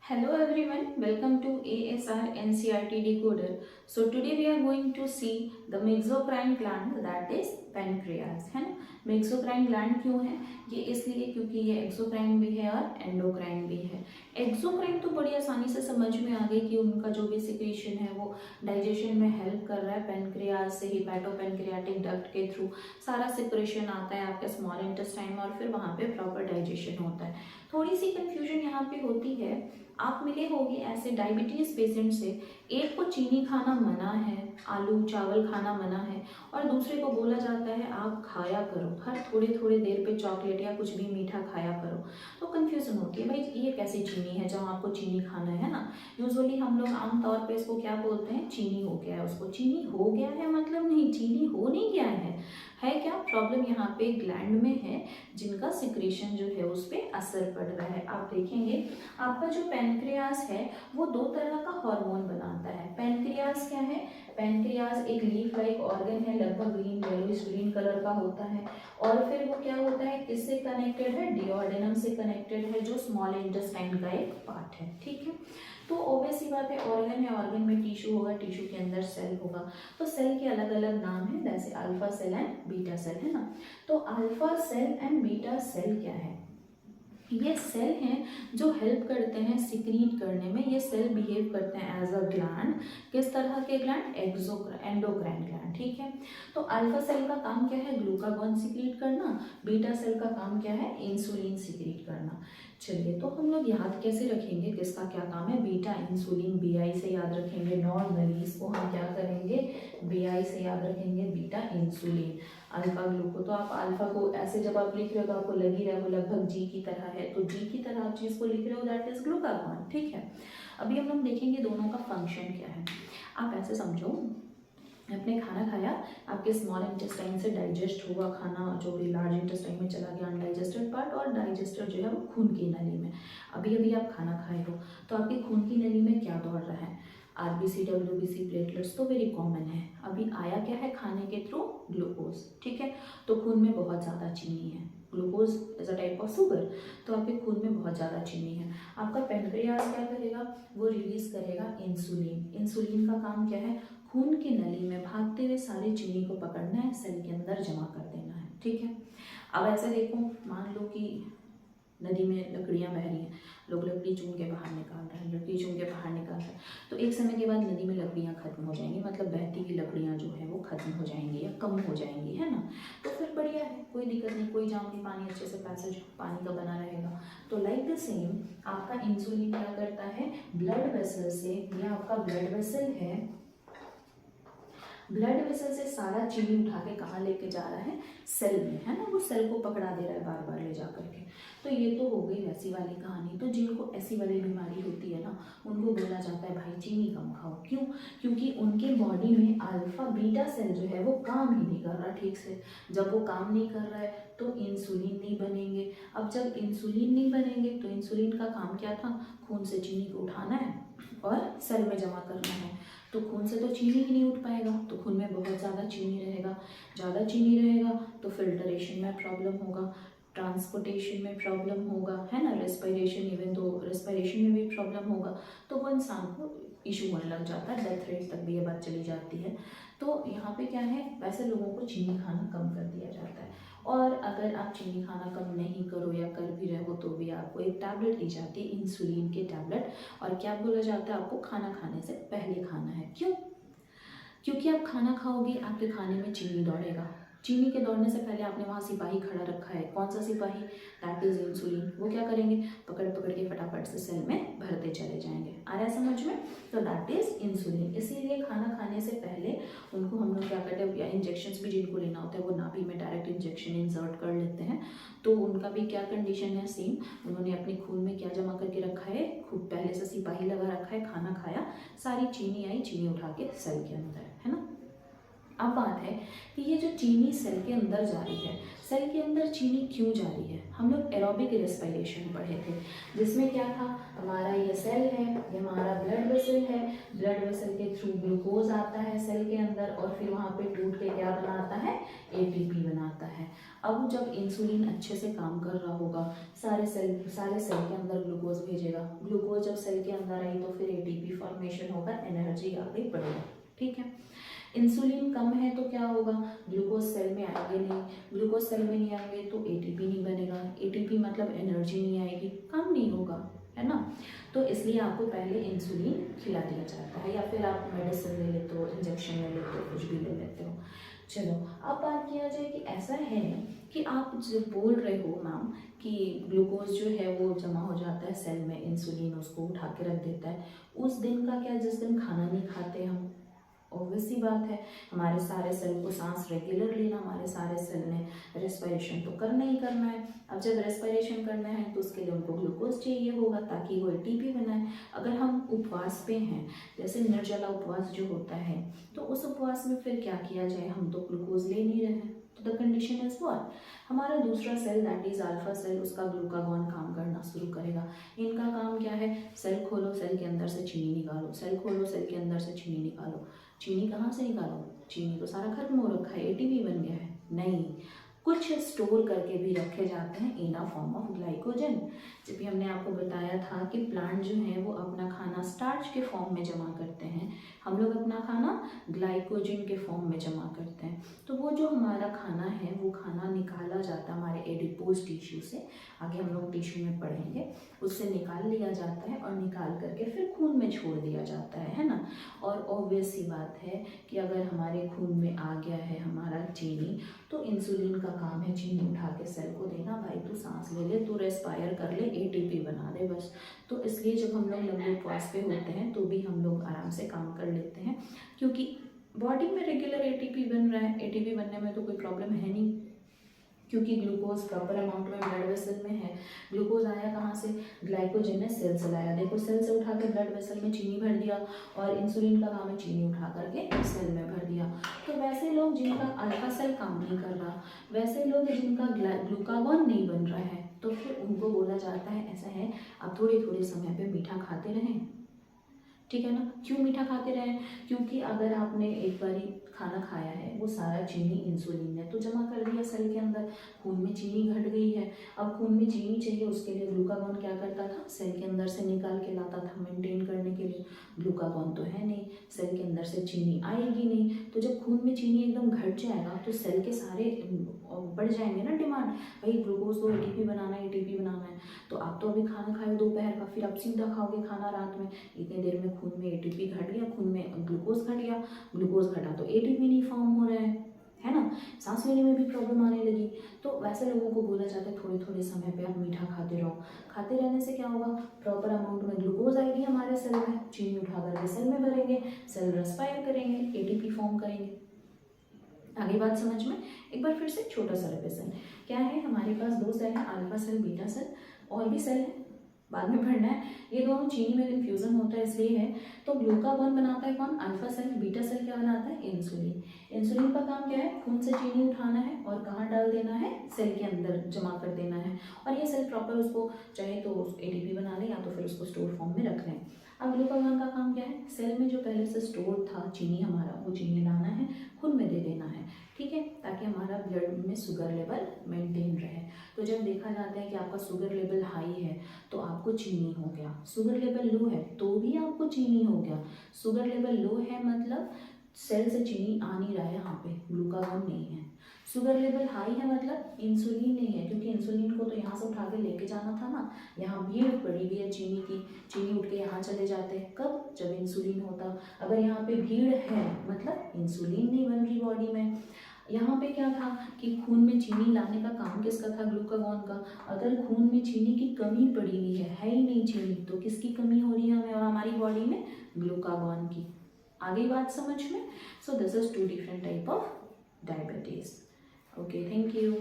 Hello everyone, welcome to ASR NCRT Decoder. So today we are going to see the mesocrine gland that is pancreas, है ना। मेक्सोक्राइन gland क्यों है? ये इसलिए क्योंकि ये एक्सोक्राइन भी है और एंडोक्राइन भी है। एक्सोक्राइन तो बड़ी आसानी से समझ में आ गई कि उनका जो भी सिक्रीशन है वो डाइजेशन में हेल्प कर रहा है। पेनक्रियाज से हिपैटोपेनक्रियाटिक डक्ट के थ्रू सारा सिक्रेशन आता है आपके स्मॉल इंटेस्टाइन में और फिर वहाँ पे प्रॉपर डाइजेशन होता है। थोड़ी सी कंफ्यूजन यहाँ पे होती है, आप मिले होंगे ऐसे डायबिटीज़ पेशेंट से, एक को चीनी खाना मना है, आलू चावल खाना मना है और दूसरे को बोला जाता है आप खाया करो, हर थोड़ी थोड़ी देर पे चॉकलेट या कुछ भी मीठा खाया करो। तो कन्फ्यूज़न होती है, भाई ये कैसी चीनी है जहाँ आपको चीनी खाना है ना। यूजुअली हम लोग आमतौर पे इसको क्या बोलते हैं, चीनी हो गया है। उसको चीनी हो गया है मतलब नहीं, चीनी हो नहीं गया है क्या प्रॉब्लम यहाँ पे ग्लैंड में है जिनका सिक्रेशन जो है उस पर असर पड़ रहा है। आप देखेंगे आपका जो पेनक्रियास है वो दो तरह का हार्मोन बनाता है। पेनक्रियास क्या है? पेनक्रियास एक लीफ लाइक ऑर्गन है, लगभग ग्रीन येलोइश ग्रीन कलर का होता है और फिर वो क्या होता है, किससे कनेक्टेड है? डिओडेनम से कनेक्टेड है जो स्मॉल इंटेस्टाइन का एक पार्ट है। ठीक है, तो ऑब्वियस सी बात है, ऑर्गन है, ऑर्गन में टिश्यू होगा, टिश्यू के अंदर सेल होगा। तो सेल के अलग अलग नाम है, जैसे alpha cell and beta cell, है ना। तो alpha cell and beta cell क्या है? ये सेल हैं जो हेल्प करते हैं सिक्रीट करने में। ये सेल बिहेव करते हैं एज अ ग्लैंड। किस तरह के ग्लैंड? Endocrine gland. ठीक है, तो अल्फा सेल का काम क्या है? ग्लूकागॉन सिक्रीट करना। बीटा सेल का काम क्या है? इंसुलिन सिक्रीट करना। चलिए, तो हम लोग याद कैसे रखेंगे किसका क्या काम है? बीटा इंसुलिन, बीआई से याद रखेंगे। नॉर्मली इसको हम क्या करेंगे? बीआई से याद रखेंगे, बीटा इंसुलिन। अल्फा ग्लूको, तो आप अल्फा को ऐसे जब आप लिख रहे हो तो आपको लग ही रहा है वो लगभग जी की तरह है, तो जी की तरह आप चीज़ को लिख रहे हो, दैट इज ग्लूकागॉन। ठीक है, अभी हम लोग देखेंगे दोनों का फंक्शन क्या है। आप ऐसे समझो, आपने खाना खाया, आपके स्मॉल इंटेस्टाइन से डाइजेस्ट हुआ खाना, जो भी लार्ज इंटेस्टाइन में चला गया अनडाइजेस्टेड पार्ट, और डाइजेस्टेड जो है वो खून की नली में। अभी अभी आप खाना खाए हो तो आपकी खून की नली में क्या दौड़ रहा है? आरबीसी, डब्ल्यूबीसी, प्लेटलेट्स तो वेरी कॉमन है। अभी आया क्या है खाने के थ्रू? ग्लूकोज। ठीक है, तो खून में बहुत ज़्यादा चीनी है। Glucose is a type of sugar, तो आपके खून में बहुत ज़्यादा चीनी है। आपका पेनक्रियास क्या करेगा? वो रिलीज करेगा इंसुलिन। इंसुलिन का काम क्या है? खून की नली में भागते हुए सारी चीनी को पकड़ना है, सेल के अंदर जमा कर देना है। ठीक है, अब ऐसे देखो, मान लो कि नदी में लकड़ियाँ बह रही हैं, लोग लकड़ी चुन के बाहर निकाल रहे हैं, लकड़ी चुन के बाहर निकाल रहे हैं, तो एक समय के बाद नदी में लकड़ियाँ खत्म हो जाएंगी, मतलब बहती हुई लकड़ियाँ जो है वो खत्म हो जाएंगी या कम हो जाएंगी, है ना। तो फिर बढ़िया है, कोई दिक्कत नहीं, कोई जाम नहीं, पानी अच्छे से पैसेज पानी का बना रहेगा। तो लाइक द सेम आपका इंसुलिन क्या करता है? ब्लड वेसल से, ये आपका ब्लड वेसल है, ब्लड वेसल से सारा चीनी उठा के कहाँ लेके जा रहा है? सेल में, है ना। वो सेल को पकड़ा दे रहा है बार बार ले जा करके। तो ये तो हो गई वैसी वाली कहानी। तो जिनको ऐसी वाली बीमारी होती है ना, उनको बोला जाता है भाई चीनी कम खाओ। क्यों? क्योंकि उनके बॉडी में अल्फा बीटा सेल जो है वो काम ही नहीं कर रहा ठीक से। जब वो काम नहीं कर रहा है तो इंसुलिन नहीं बनेंगे। अब जब इंसुलिन नहीं बनेंगे तो इंसुलिन का काम क्या था? खून से चीनी को उठाना है और सेल में जमा करना है। तो खून से तो चीनी ही नहीं उठ पाएगा, तो खून में बहुत ज़्यादा चीनी रहेगा। ज़्यादा चीनी रहेगा तो फिल्टरेशन में प्रॉब्लम होगा, ट्रांसपोर्टेशन में प्रॉब्लम होगा, है ना, रेस्पिरेशन, इवन तो रेस्पिरेशन में भी प्रॉब्लम होगा। तो वो इंसान को इशू होने लग जाता है, डेथ रेट तक भी ये बात चली जाती है। तो यहाँ पे क्या है, वैसे लोगों को चीनी खाना कम कर दिया जाता है। और अगर आप चीनी खाना कम नहीं करो या कर भी रहे हो तो भी आपको एक टैबलेट दी जाती है, इंसुलिन की टैबलेट। और क्या बोला जाता है? आपको खाना खाने से पहले खाना है। क्यों? क्योंकि आप खाना खाओगे, आपके खाने में चीनी दौड़ेगा। चीनी के दौड़ने से पहले आपने वहाँ सिपाही खड़ा रखा है। कौन सा सिपाही? That is insulin. वो क्या करेंगे? पकड़ पकड़ के फटाफट से सेल में भरते चले जाएंगे। आ रहा है समझ में? तो दैट इज इंसुलिन। इसीलिए खाना खाने से पहले उनको हम लोग क्या करते हैं, या इंजेक्शंस भी जिनको लेना होता है वो नाभि में डायरेक्ट इंजेक्शन इंसर्ट कर लेते हैं। तो उनका भी क्या कंडीशन है? सेम। उन्होंने अपने खून में क्या जमा करके रखा है? खूब पहले से सिपाही लगा रखा है, खाना खाया, सारी चीनी आई, चीनी उठा के सेल के अंदर, है ना। अब बात है कि ये जो चीनी सेल के अंदर जा रही है, सेल के अंदर चीनी क्यों जा रही है। हम लोग एरोबिक रेस्पिरेशन पढ़े थे, जिसमें क्या था, हमारा ये सेल है, ये हमारा ब्लड वेसल है, ब्लड वेसल के थ्रू ग्लूकोज आता है सेल के अंदर और फिर वहाँ पे टूट के क्या बनाता है, एटीपी बनाता है। अब जब इंसुलिन अच्छे से काम कर रहा होगा, सारे सेल के अंदर ग्लूकोज भेजेगा, ग्लूकोज जब सेल के अंदर आई तो फिर एटीपी फॉर्मेशन होगा, एनर्जी आगे बढ़ेगा। ठीक है, इंसुलिन कम है तो क्या होगा, ग्लूकोज सेल में आएंगे नहीं, ग्लूकोज सेल में नहीं आएंगे तो एटीपी नहीं बनेगा, एटीपी मतलब एनर्जी नहीं आएगी, काम नहीं होगा, है ना। तो इसलिए आपको पहले इंसुलिन खिला दिया जाता है, या फिर आप मेडिसिन ले लेते हो, इंजेक्शन ले लेते हो, कुछ भी ले लेते हो। चलो अब बात किया जाए कि ऐसा है कि आप जो बोल रहे हो मैम कि ग्लूकोज जो है वो जमा हो जाता है सेल में, इंसुलिन उसको उठा के रख देता है, उस दिन का क्या, जिस दिन खाना नहीं खाते हम, ऑब्वियस सी बात है, हमारे सारे सेल को सांस रेगुलर लेना, हमारे सारे सेल ने रेस्पिरेशन तो करना ही करना है। अब जब रेस्पिरेशन करना है तो उसके लिए उनको ग्लूकोज चाहिए होगा ताकि वो एटीपी बनाए। अगर हम उपवास पे हैं, जैसे निर्जला उपवास जो होता है, तो उस उपवास में फिर क्या किया जाए, हम तो ग्लूकोज ले नहीं रहे हैं, तो द कंडीशन इज व्हाट, हमारा दूसरा cell that is alpha cell, उसका ग्लूकागॉन काम करना शुरू करेगा। इनका काम क्या है, सेल खोलो, सेल के अंदर से चीनी निकालो, सेल खोलो, सेल के अंदर से चीनी निकालो। चीनी कहाँ से निकालो, चीनी तो सारा खत्म हो रखा है, एटीपी बन गया है, नहीं, कुछ स्टोर करके भी रखे जाते हैं इन अ फॉर्म ऑफ ग्लाइकोजन। जब भी हमने आपको बताया था कि प्लांट जो है वो अपना खाना स्टार्च के फॉर्म में जमा करते हैं, हम लोग अपना खाना ग्लाइकोजन के फॉर्म में जमा करते हैं। तो वो जो हमारा खाना है वो खाना निकाला जाता है हमारे एडिपोज टिश्यू से, आगे हम लोग टिश्यू में पढ़ेंगे, उससे निकाल लिया जाता है और निकाल करके फिर खून में छोड़ दिया जाता है ना। और ऑब्वियस सी बात है कि अगर हमारे खून में आ गया है हमारा चीनी, तो इंसुलिन का काम है चीनी उठा के सेल को देना, भाई तू सांस ले ले, तू रेस्पायर कर ले, एटीपी बना दे बस। तो इसलिए जब हम लोग लंबे उपवास पे होते हैं तो भी हम लोग आराम से काम कर लेते हैं, क्योंकि बॉडी में रेगुलर एटीपी बन रहा है, एटीपी बनने में तो कोई प्रॉब्लम है नहीं, क्योंकि ग्लूकोज प्रॉपर अमाउंट में ब्लड वेसल में है। ग्लूकोज आया कहाँ से, ग्लाइकोजन ने सेल से लाया, देखो सेल से उठा के ब्लड वेसल में चीनी भर दिया, और इंसुलिन का काम है चीनी उठा करके सेल में भर दिया। तो वैसे लोग जिनका अल्फा सेल काम नहीं कर रहा, वैसे लोग जिनका ग्लूकागॉन नहीं बन रहा है, तो फिर उनको बोला जाता है ऐसा है, आप थोड़े थोड़े समय पे मीठा खाते रहें, ठीक है ना। क्यों मीठा खाते रहें, क्योंकि अगर आपने एक बारी खाना खाया है, वो सारा चीनी इंसुलिन ने तो जमा कर दिया सेल के अंदर, खून में चीनी घट गई है, अब खून में चीनी चाहिए, उसके लिए ग्लूकागॉन क्या करता था, सेल के अंदर से निकाल के लाता था मेंटेन करने के लिए। ग्लूकागॉन तो है नहीं, सेल के अंदर से चीनी आएगी नहीं, तो जब खून में चीनी एकदम घट जाएगा तो सेल के सारे बढ़ जाएंगे ना डिमांड, भाई ग्लूकोज तो एटीपी बनाना है, एटीपी बनाना है। तो आप तो अभी खाना खाए दोपहर का, फिर आप सीधा खाओगे खाना रात में, इतनी देर में खून में एटीपी घट गया, खून में ग्लूकोज घट गया, ग्लूकोज घटा तो एटीपी नहीं फॉर्म हो रहा है ना, सांस लेने में भी प्रॉब्लम आने लगी। तो वैसे लोगों को बोला जाता है थोड़े थोड़े समय पे आप मीठा खाते रहो, खाते रहने से क्या होगा, प्रॉपर अमाउंट में ग्लूकोज आएगी हमारे सेल में, चीनी उठा करके सेल में भरेंगे, सेल रेस्पायर करेंगे, एटीपी फॉर्म करेंगे। आगे बात समझ में, एक बार फिर से छोटा सा रिविजन क्या है, हमारे पास दो सेल हैं, अल्फा सेल, बीटा सेल, और भी सेल है बाद में पढ़ना है, ये दोनों चीनी में कन्फ्यूजन होता है इसलिए है। तो ग्लूकागॉन बनाता है कौन, अल्फा सेल, बीटा सेल क्या बनाता है, इंसुलिन। इंसुलिन का काम क्या है, खून से चीनी उठाना है और कहाँ डाल देना है, सेल के अंदर जमा कर देना है, और ये सेल प्रॉपर उसको चाहे तो एटीपी बना ले या तो फिर उसको स्टोर फॉर्म में रख लें। अब ग्लूकागॉन का काम क्या है, सेल में जो पहले से स्टोर था चीनी हमारा, वो चीनी लाना है, खून में दे देना है, ठीक है, ताकि हमारा ब्लड में शुगर लेवल मेंटेन रहे। तो जब देखा जाता है कि आपका शुगर लेवल हाई है तो आपको चीनी हो गया, शुगर लेवल लो है तो भी आपको चीनी हो गया। शुगर लेवल लो है मतलब सेल से चीनी आ नहीं रहा है, यहाँ पे ग्लूकागॉन नहीं है। शुगर लेवल हाई है मतलब इंसुलिन नहीं है, क्योंकि इंसुलिन को तो यहाँ से उठा के लेके जाना था ना, यहाँ भीड़ पड़ी हुई है चीनी की, चीनी उठ के यहाँ चले जाते हैं, कब, जब इंसुलिन होता। अगर यहाँ पे भीड़ है मतलब इंसुलिन नहीं बन रही बॉडी में। यहाँ पे क्या था कि खून में चीनी लाने का काम किसका था, ग्लूकागॉन का। अगर खून में चीनी की कमी पड़ी हुई है ही नहीं चीनी, तो किसकी कमी हो रही है हमें और हमारी बॉडी में, ग्लूकागॉन की। आगे बात समझ में। So this is two different type of diabetes. Okay, thank you.